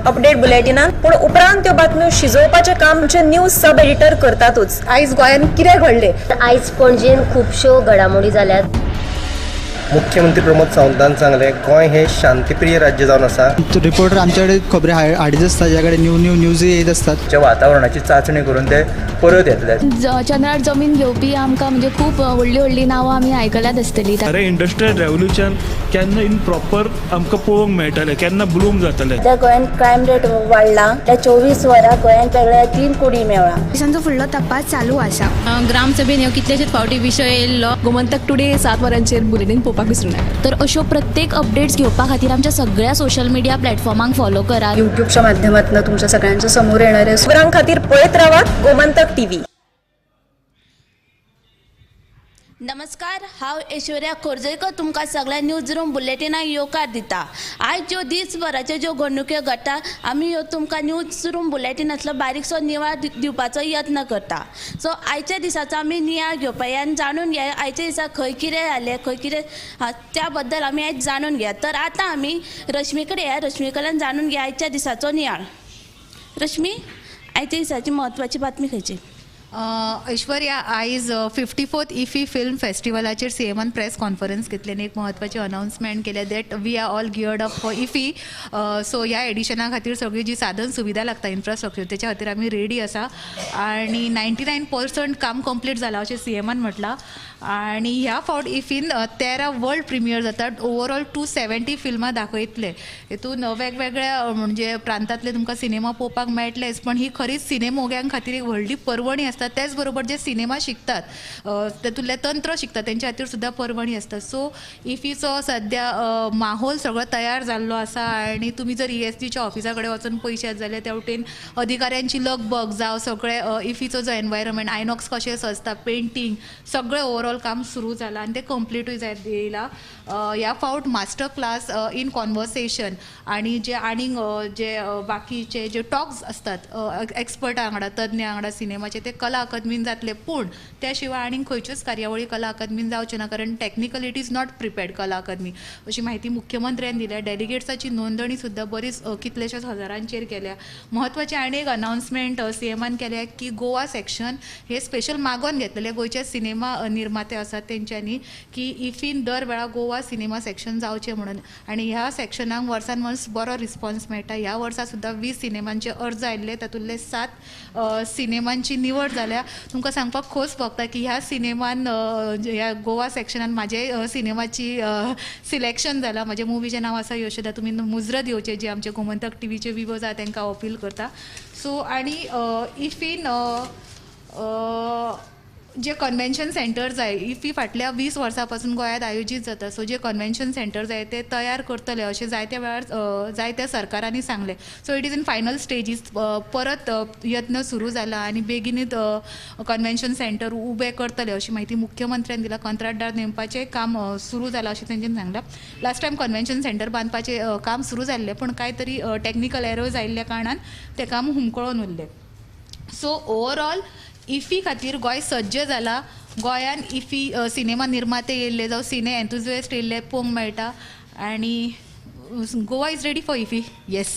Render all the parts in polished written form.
Update बुलेटिनान, पूण उपरांत त्यो बातम्यो शिजोवपाचें काम आमचे न्यूज सब एडिटर करतातूच। आयज गोंयान कितें घडलें? आयज पणजेन खुबश्यो घडामोडी जाल्यात। मुख्यमंत्री प्रमोद सावंतान सांगले गोंय हे शांतीप्रिय राज्य जावन आसा। रिपोर्टर आमच्याकडे खबरी हाडीत आसता, ज्याकडे न्यूज येत असतात। वातावरणाची चाचणी करून ते परत येतले। चंद्रार जमीन घेवपी आमकां म्हणजे खूब व्हडली व्हडली नांवां आमी आयकल्यात आसतली। अरे इंडस्ट्रियल रेवल्युशन केन्ना इन प्रॉपर आमकां पळोवंक मेळटलें, केन्ना ब्लूम जातलें। त्या गोंयान क्रायम रेट वाडला। त्या 24 वरां गोंयान वेगळ्या 3 कोडी मेळ्ळा। देशांचो फुडलो तपास चालू आसा। ग्रामसभेन ह्यो कितलेशेच फावटी विशय येयल्लो। गोमंतक टुडे 7 वरांचेर बुलेटिन पळोवपाक विसरूं नाका। तर अश्यो प्रत्येक अपडेट्स घेवपा खातीर आमच्या सगळ्या सोशल मिडिया प्लॅटफॉर्मांक फॉलो करा। युट्यूबच्या माध्यमातून तुमच्या सगळ्यांच्या समोर येणारे खबरां खातीर पळयत रावात गोमंतक टीव्ही। नमस्कार, हांव ऐश्वर्या खोर्जेकर तुमकां सगळ्या न्यूज रूम बुलेटिनाक येवकार दिता। आयज ज्यो दिसभराच्यो ज्यो घडणुक्यो घडटा आमी ह्यो तुमकां न्यूज रूम बुलेटिनांतलो बारीकसो नियाळ दिवपाचो यत्न करता। सो आयच्या दिसाचो आमी नियाळ घेवया आनी जाणून घेया आयच्या दिसा खंय कितें जालें, खंय कितें त्या बद्दल आमी आयज जाणून घेया। तर आतां आमी रश्मी कडेन या, रश्मी कडल्यान जाणून घेया आयच्या दिसाचो नियाळ। रश्मी, आयच्या दिसाची म्हत्वाची बातमी खंयची? ऐश्वर्या, आयज 54th इफी फिल्म फेस्टिवलाचेर सीएमान प्रेस कॉन्फरन्स घेतली आनी एक म्हत्वाची अनाउन्समेंट केले that we are all geared up for IFFI. So ह्या एडिशना खातीर सगळी जी साधन सुविधा लागता इन्फ्रास्ट्रक्चर त्याच्या खातीर आमी रेडी आसा आनी 99% काम कंप्लीट जाला अशें सीएमान म्हटलां। आनी ह्या फावट इफीन 13 वर्ल्ड प्रिमियर जातात। ओवरऑल 270 फिल्मां दाखयतले। हितून वेगवेगळ्या म्हणजे प्रांतांतले तुमकां सिनेमा पळोवपाक मेळटलेच, पण ही खरीच सिनेमोग्यां खातीर एक व्हडली पर्वणी आसता। त्याच बरोबर जे सिनेमा शिकतात तेतूंतले तंत्र शिकतात तेंच्या खातीर सुद्दां पर्वणी आसता। सो इफीचो सद्या माहोल सगळो तयार जाल्लो आसा आनी तुमी जर ESDच्या ऑफिसा कडेन वचून पळयशात जाल्यार त्या वटेन अधिकाऱ्यांची लगबग जावं सगळे इफीचो जो एनवायरमेंट आयनॉक्स कशें सजता, पेंटींग सगळें ओवरऑल काम सुरू जालां आनी तें कंप्लीटूय येयलां। ह्या फावट मास्टर क्लास इन कॉन्वर्सेशन आनी जे आनीक जे बाकीचे जे टॉक्स असतात एक्सपर्टां वांगडा, तज्ञां वांगडा सिनेमाचे, ते कला अकादमीन जातले। पूण त्या शिवाय आनीक खंयच्योच कार्यावळी कला अकादमीन जावच्यो ना, कारण technical it is not prepared कला अकादमी अशी माहिती मुख्यमंत्र्यान दिल्या। डेलिगेट्साची नोंदणी सुद्दां बरीच कितलेशेच हजारांचेर केल्या। म्हत्वाचें आनी एक अनाउन्समेंट सीएमान केल्या की गोवा सेक्शन हे स्पेशल मागोन घेतलेले गोंयचे सिनेमा निर्माते आसात तेंच्यांनी की इफीन दर वेळा गोवा सिनेमा सेक्शन जावचें म्हणून। आनी ह्या सेक्शनाक वर्सान वर्स बरो रिस्पॉन्स मेळटा। ह्या वर्सा सुद्दां 20 सिनेमांचे अर्ज आयिल्ले, तातूंतले 7 सिनेमांची निवड जाल्या। तुमकां सांगपाक खोस भोगता की ह्या सिनेमान ह्या गोवा सेक्शनान म्हाजे सिनेमाची सिलेक्शन जालां। म्हाजे मुवीचें नांव आसा यशोदा। तुमी मुजरत येवचें, जे आमचे गोमंतक टीव्हीचे विवर्स आसा तांकां अपील करता। सो आनी इफीन जे कन्वेन्शन सेंटर जाय, इफी फाटल्या 20 वर्सां पासून गोंयांत आयोजीत जाता। सो जे कन्वेन्शन सेंटर जाय ते तयार करतले अशें जायत्या वेळार जायत्या सरकारांनी सांगलें। So it is in final stages. परत यत्न सुरू जाला आनी बेगीनच कन्वेन्शन सेंटर उबे करतले अशी माहिती मुख्यमंत्र्यान दिला। कंत्राटदार नेमपाचें काम सुरू जालां अशें तेंच्यांनी सांगलां। लास्ट टायम कन्वेन्शन सेंटर बांदपाचें काम सुरू जाल्लें, पण कांय तरी टेक्निकल एरर्स आयिल्ल्या कारणान तें काम हुमकळून उरलें। सो ओवरऑल इफी खातीर गोंय सज्ज जाला। गोंयान इफी सिनेमा निर्माते येयल्ले जावं सिने एन्थुजिएस्ट येयल्ले पळोवंक मेळटा आनी Goa is ready for IFFI. Yes.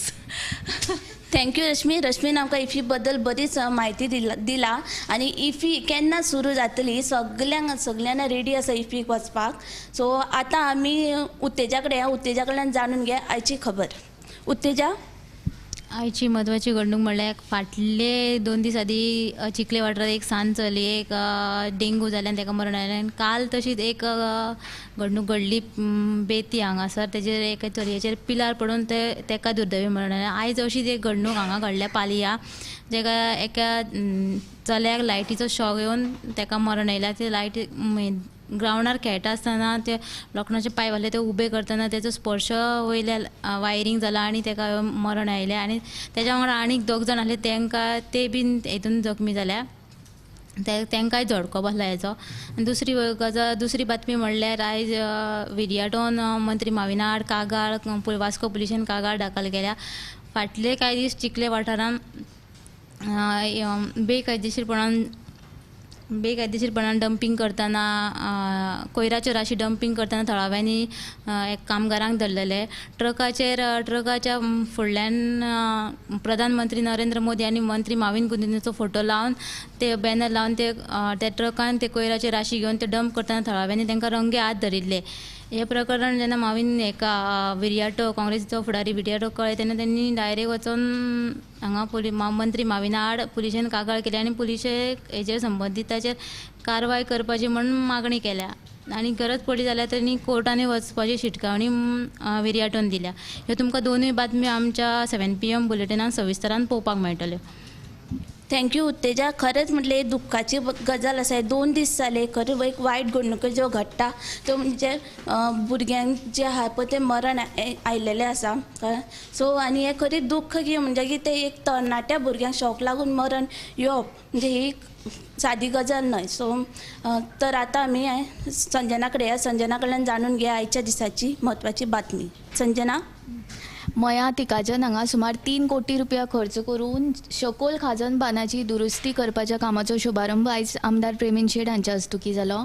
Thank you Rashmi. रश्मीन आमकां इफी बद्दल बरीच म्हायती दिला आनी इफी केन्ना सुरू जातली सगळ्यांना रेडी आसा इफीक वचपाक। सो आतां आमी उत्तेजा कडल्यान जाणून घे आयची खबर। उत्तेजा, आयची म्हत्वाची घडणूक म्हणल्यार फाटले 2 दीस आदी चिखले वाठारात एक सांज चली, एक डेंगू जाल्यान ताका मरण आयलें। काल तशीच एक घडणूक घडली बेती हांगासर, तेजेर एक चलयेचेर पिलार पडून तेका दुर्दैवी मरण आयलें। आयज अशीच एक घडणूक हांगा घडल्या पालिया, जेका एका चल्याक लायटीचो शॉक येवन ताका मरण आयल्या। ते लायट ग्रावंडार खेळटा आसतना ते लोखंडाचे पायप आसले ते उबे करतना तेजो स्पर्श वयल्या वायरींग जाला आनी ताका मरण आयलें। आनी तेज्या वांगडा आनीक 2 जाण आसले तांकां ते बीन हितून जखमी जाल्या, तांकांय झडको बसला हेजो। दुसरी बातमी म्हणल्यार आयज विरयाटोन मंत्री माविनाड कागाळ वास्को पुलिशेन कागाळ दाखल केल्या। फाटले कांय दीस चिखले वाठारान बेकायदेशीरपणान बेकायदेशीरपणान डंपिंग करतना कोयराच्यो राशी डंपिंग करतना थळाव्यांनी एक कामगारांक धरलेले. ट्रकाच्या फुडल्यान प्रधानमंत्री नरेंद्र मोदी आनी मंत्री माविन गुदिन्याचो फोटो लावन ते बॅनर लावन त्या ट्रकान ते कोयराची राशी घेवन ते डंप करतना थळाव्यांनी तांकां रंगे हात धरिल्ले. हे प्रकरण जेन्ना माविन एका विरयाटो काँग्रेसीचो फुडारी विरयाटो कळ्ळें तेन्ना त्यांनी डायरेक्ट वचून हांगा मंत्री माविना आड पुलिशेन कागाळ केली आनी पुलिशे हेजेर संबंधिताचेर कारवाय करपाची म्हणून मागणी केल्या आनी गरज पडली जाल्यार त्यांनी कोर्टाने वचपाची शिटकावणी विरयाटोन दिल्या. ह्यो तुमकां दोनूय बातम्यो आमच्या 7 PM बुलेटिनान सविस्तरान पळोवपाक मेळटल्यो. थँक्यू उत्तेजा. खरेंच म्हटलें एक दुख्खाची गजाल आसा. 2 दीस जाले खरें एक वायट घडणुको ज्यो घडटा त्यो म्हणजे भुरग्यांक जे आहा पळय ते मरण आयिल्लें आसा. सो आनी हें खरें दुख्ख की म्हणजे की ते एक तरणाट्या भुरग्यांक शॉक लागून मरण येवप म्हणजे ही सादी गजाल न्हय. सो तर आतां आमी संजना कडल्यान जाणून घेया आयच्या दिसाची म्हत्वाची बातमी. संजना. मया तिकाजन हांगा सुमार 3 कोटी रुपया खर्च करून शकोल खाजन बांदाची दुरुस्ती करपाच्या कामाचो शुभारंभ आयज आमदार प्रेमीन शेट हांच्या हस्तुकी जालो.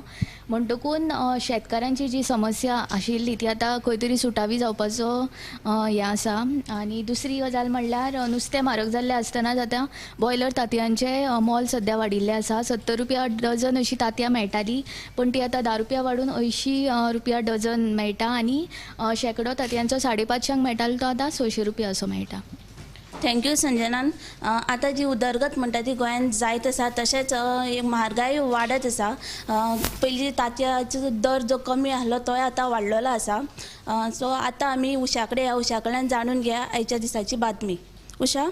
म्हणटकून शेतकारांची जी समस्या आशिल्ली ती आतां खंय तरी सुटावी जावपाचो हें आसा. आनी दुसरी गजाल म्हणल्यार नुस्तें म्हारग जाल्लें आसतनाच आतां बॉयलर तांतयांचें मोल सद्या वाडिल्लें आसा. 70 रुपया डझन अशीं तांतयां मेळटालीं पण ती आतां 10 रुपया वाडून 80 रुपया डझन मेळटा आनी शेकडो तांतयांचो 550 मेळटालो तो आतां 600 रुपया असो मेळटा. थँक्यू संजनान. आतां जी उदरगत म्हणटा ती गोंयांत जायत आसा तशेंच म्हारगाय वाडत आसा. पयलीं तांतयाचो दर जो कमी आसलो तोय आतां वाडलेलो आसा. सो आतां आमी उशा कडल्यान जाणून घेया आयच्या दिसाची बातमी. उशा.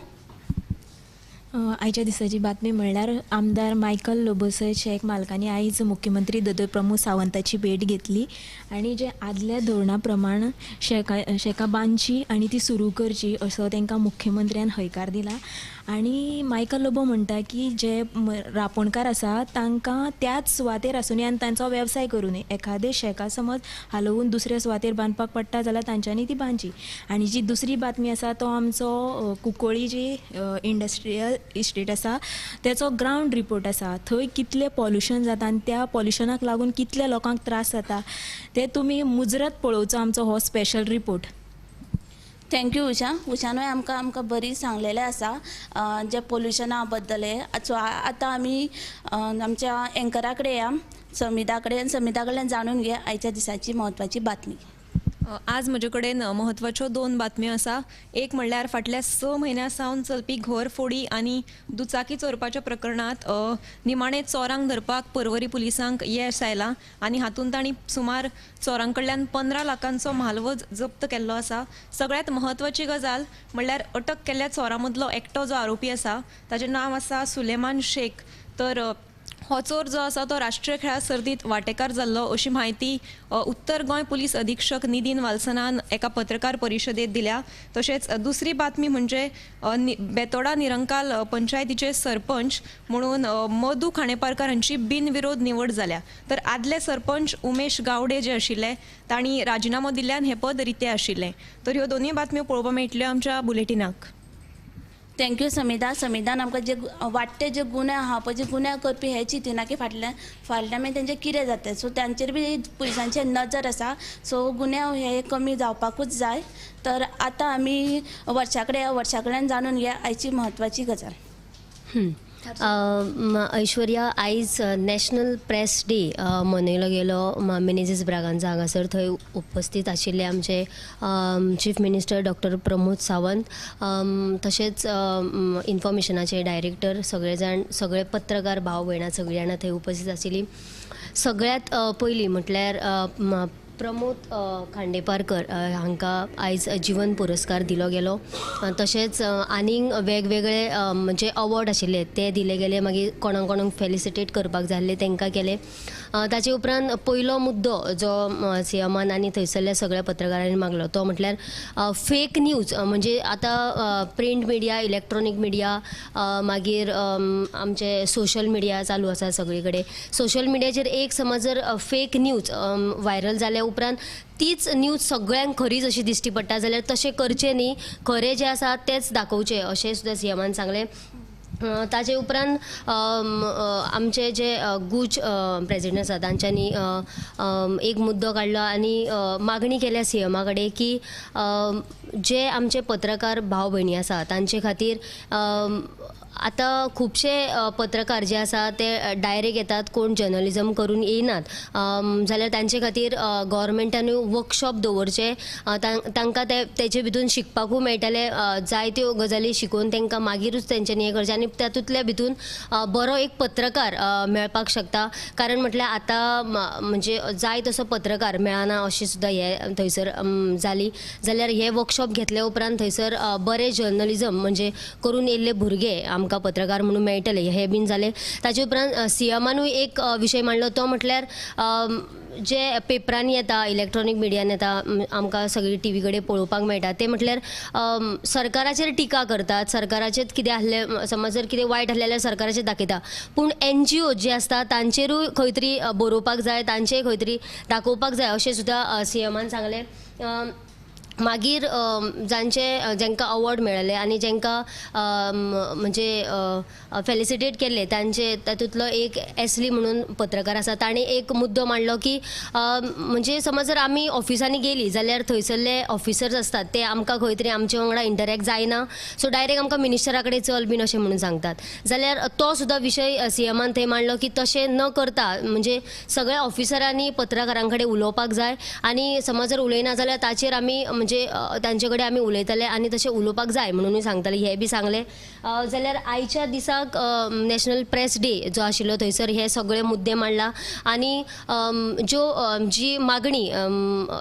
आयच्या दिसाची बातमी म्हणल्यार आमदार मायकल लोबोसय शेक मालकांनी आयज मुख्यमंत्री दोतोर प्रमोद सावंताची भेट घेतली आनी जे आदल्या धोरणा प्रमाण शेकां बांदची आनी ती सुरू करची असो तांकां मुख्यमंत्र्यान हयकार दिला. आनी मायकल लोबो म्हणटा की जे रापणकार आसा तांकां त्याच सुवातेर आसून आनी तांचो वेवसाय करूं नये. एखादे शेकां समज हालोवून दुसऱ्या सुवातेर बांदपाक पडटा जाल्यार तांच्यांनी ती बांदची. आनी जी दुसरी बातमी आसा तो आमचो कुंकोळी जी इंडस्ट्रियल इस्टेट आसा तेचो ग्रावंड रिपोर्ट आसा. थंय कितलें पॉल्युशन जाता आनी त्या पॉल्युशनाक लागून कितले लोकांक त्रास जाता ते तुमी मुजरत पळोवचो आमचो हो स्पेशल रिपोर्ट. थँक्यू उशानूय आमकां बरी सांगलेलें आसा जे पोल्युशना बद्दल. सो आतां आमी आमच्या एंकरा कडेन या समिता कडल्यान जाणून घेया आयच्या दिसाची म्हत्वाची बातमी. आज म्हजे कडेन म्हत्वाच्यो 2 बातम्यो आसा. एक म्हणल्यार फाटल्या 6 म्हयन्यां सावन चलपी घरफोडी आनी दुचाकी चोरपाच्या प्रकरणांत निमाणे चोरांक धरपाक पर्वरी पुलिसांक येस आयलां आनी हातूंत तांणी सुमार चोरां कडल्यान 15 लाखांचो म्हालवो जप्त केल्लो आसा. सगळ्यांत म्हत्वाची गजाल म्हणल्यार अटक केल्ल्या चोरां मदलो एकटो जो आरोपी आसा ताचें नांव आसा सुलेमान शेख. तर हो चोर जो आसा तो राष्ट्रीय खेळा सर्तींत वांटेकार जाल्लो अशी म्हायती उत्तर गोंय पुलीस अधीक्षक नितीन वाल्सनान एका पत्रकार परिशदेंत दिल्या. तशेंच दुसरी बातमी म्हणजे बेतोडा निरंकाल पंचायतीचे सरपंच म्हणून मधू खांडेपारकार हांची बिनविरोध निवड जाल्या. तर आदले सरपंच उमेश गावडे जे आशिल्ले तांणी राजिनामो दिल्ल्यान हे पद रिते आशिल्लें. तर ह्यो दोनूय बातम्यो पळोवपाक मेळटल्यो आमच्या बुलेटिनाक. थँक्यू समिधान आमकां जे वाडटे जे गुन्हे आहा पळय जे गुन्हे करपी हे चिंतिना की फाटल्यान मागीर तेंचें कितें जाता. सो तांचेर बी पुलिसांची नजर आसा. सो गुन्हे हे कमी जावपाकूच जाय. तर आतां आमी वर्षा कडल्यान जाणून घेया आयची म्हत्वाची गजाल. ऐश्वर्या आयज नॅशनल प्रेस डे मनयलो गेलो मिनेझीस ब्रागांझा हांगासर. थंय उपस्थित आशिल्ले आमचे chief minister doctor Pramod Sawant तशेंच इन्फॉर्मेशनाचे डायरेक्टर सगळे पत्रकार भाव भयणां सगळीं जाणां थंय उपस्थित आशिल्लीं. सगळ्यांत पयलीं म्हटल्यार प्रमोद खांडेपारकर हांकां आयज जीवन पुरस्कार दिलो गेलो. तशेंच आनीक वेगवेगळे म्हणजे अवॉर्ड आशिल्ले ते दिले गेले. मागीर कोणाक फेलिसिटेट करपाक जाय आसले तांकां केले. ताचे उपरांत पयलो मुद्दो जो सीएमान आनी थंयसरल्या सगळ्या पत्रकारांनी मागलो तो म्हटल्यार फेक न्यूज. म्हणजे आतां प्रिंट मिडिया, इलेक्ट्रॉनीक मिडिया, मागीर आमचे सोशल मिडिया चालू आसा सगळे कडेन. सोशल मिडियाचेर एक समज जर फेक न्यूज व्हायरल जाल्या उपरांत तीच न्यूज सगळ्यांक खरीच अशी दिश्टी पडटा जाल्यार तशें करचें न्ही. खरें जें आसा तेंच दाखोवचें अशें सुद्दां सीएमान सांगलें. ताचे उपरांत आमचे जे गुज प्रेजिडेंट आसा तांच्यांनी एक मुद्दो काडलो आनी मागणी केल्या सीएमा कडेन की जे आमचे पत्रकार भाव भयणी आसा तांचे खातीर आतां खुबशे पत्रकार जे आसा ते डायरेक्ट येतात, कोण जर्नलिजम करून येयनात, जाल्यार तांचे खातीर गव्हर्मेंटानूय वर्कशॉप दवरचे, तांकां तेचे भितून शिकपाकूय मेळटले, जायत्यो गजाली शिकोवन तांकां मागीरूच तेंच्यांनी हें करचें आनी तातूंतल्या भितून बरो एक पत्रकार मेळपाक शकता. कारण म्हटल्यार आतां म्हणजे जाय तसो पत्रकार मेळना अशी सुद्दां हे थंयसर जाली. जाल्यार हे वर्कशॉप घेतल्या उपरांत थंयसर बरें जर्नलिजम म्हणजे करून येयल्ले भुरगे आमकां पत्रकार म्हणून मेळटले हे बीन जाले. ताचे उपरांत सीएमानूय एक विशय मांडलो तो म्हटल्यार जे पेपरांनी येता, इलेक्ट्रॉनीक मिडियान येता, आमकां सगळी टी व्ही कडेन पळोवपाक मेळटा, ते म्हटल्यार सरकाराचेर टिका करतात, सरकाराचेर कितें आहलें, समज जर कितें वायट आहलें जाल्यार सरकाराचेर दाखयता, पूण NGO जे आसता तांचेरूय खंय तरी बरोवपाक जाय, तांचेय खंय तरी दाखोवपाक जाय अशें सुद्दां सीएमान सांगलें. मागीर जांकां अवॉर्ड मेळ्ळे आनी जांकां म्हणजे फेलिसिटेट केल्ले तांचे तातूंतलो एक एसली म्हणून पत्रकार आसा, ताणें एक मुद्दो मांडलो की म्हणजे समज जर आमी ऑफिसांनी गेलीं जाल्यार थंयसरले ऑफिसर्स आसतात ते आमकां खंय तरी आमचे वांगडा इंटरॅक्ट जायना, सो डायरेक्ट आमकां मिनिस्टरा कडेन चल बीन अशें म्हणून सांगतात. जाल्यार तो सुद्दां विशय सीएमान थंय मांडलो की तशें न करता म्हणजे सगळ्या ऑफिसरांनी पत्रकारां कडेन उलोवपाक जाय आनी समज जर उलयना जाल्यार ताचेर आमी म्हणजे तांचे कडेन आमी उलयतले आनी तशें उलोवपाक जाय म्हणून सांगताले, हे बी सांगलें. जाल्यार आयच्या दिसाक नॅशनल प्रेस डे जो आशिल्लो थंयसर हे सगळे मुद्दे मांडला आनी जी मागणी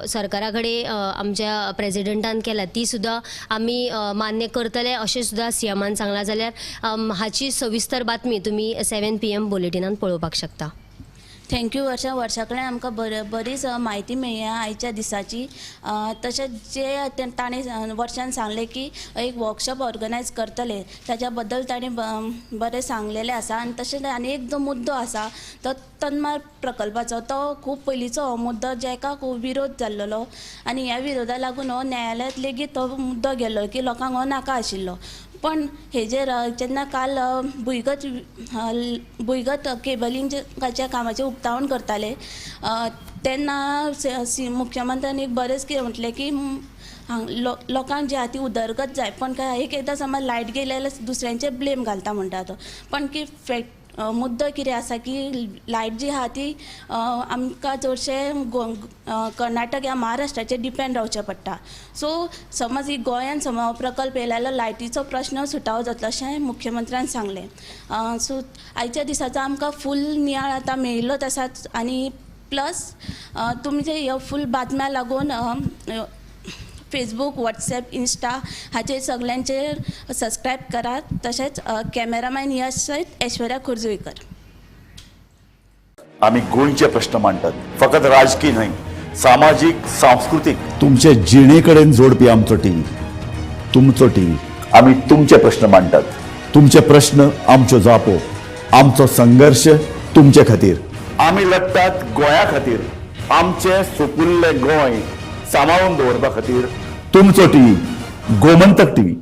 सरकारा कडेन आमच्या प्रेजिडेंटान केल्या ती सुद्दां आमी मान्य करतले अशें सुद्दां सीएमान सांगलां. जाल्यार हाची सविस्तर बातमी तुमी 7 PM बुलेटिनान पळोवपाक शकता. थँक्यू वर्षा कडेन आमकां बरीच म्हायती मेळ्ळ्या आयच्या दिसाची. तशेंच जे ताणें वर्षान सांगलें की एक वर्कशॉप ऑर्गनायज करतले ताच्या बद्दल ताणें बरें सांगलेलें आसा. आनी तशेंच आनी एक जो मुद्दो आसा तो तन्मार प्रकल्पाचो, तो खूब पयलींचो हो मुद्दो जाका खूब विरोध जाल्लो आनी ह्या विरोधा लागून हो न्यायालयांत लेगीत तो मुद्दो गेल्लो की लोकांक हो नाका आशिल्लो. पण हेजेर जेन्ना काल भुंयगत केबलिंगाच्या कामाचें उक्तावण करताले तेन्ना मुख्यमंत्र्यान एक बरेंच कितें म्हटलें की लोकांक जी आहा ती उदरगत जाय, पण एकदां समज लायट गेली जाल्यार दुसऱ्यांचेर ब्लेम घालता म्हणटा तो. पण की मुद्दो कितें आसा की लायट जी आहा ती आमकां चडशें कर्नाटक या महाराष्ट्राचेर डिपेंड रावचें पडटा. सो समज ही गोंयान समज हो प्रकल्प येयलो जाल्यार लायटीचो प्रश्न सुटावो जातलो अशें मुख्यमंत्र्यान सांगलें. सो आयच्या दिसाचो आमकां फूल नियाळ आतां मेळिल्लोच आसा आनी प्लस तुमचे ह्यो फूल बातम्या लागून फेसबूक, व्हॉट्सॲप, इंस्टा हाचेर सगळ्यांचेर सबस्क्रायब करात. तशेंच कॅमेरामॅन यश सयत ऐश्वर्या खोर्जुईकर. आम्ही गोंयचे प्रश्न मांडटात, फकत राजकीय न्हय, सामाजीक, सांस्कृतिक. तुमचे जिणेकडेन जोडपी आमचो टीव्ही, तुमचो टीव्ही. आम्ही तुमचे प्रश्न मांडटात, तुमचे प्रश्न आमच्यो जापो, आमचो संघर्ष तुमचे खातीर. आमी लढटात गोंया खातीर, आमचे सोपुल्ले गोंय सांबाळून दवरपा खातीर. तुमचो टीव्ही, गोमंतक टीव्ही.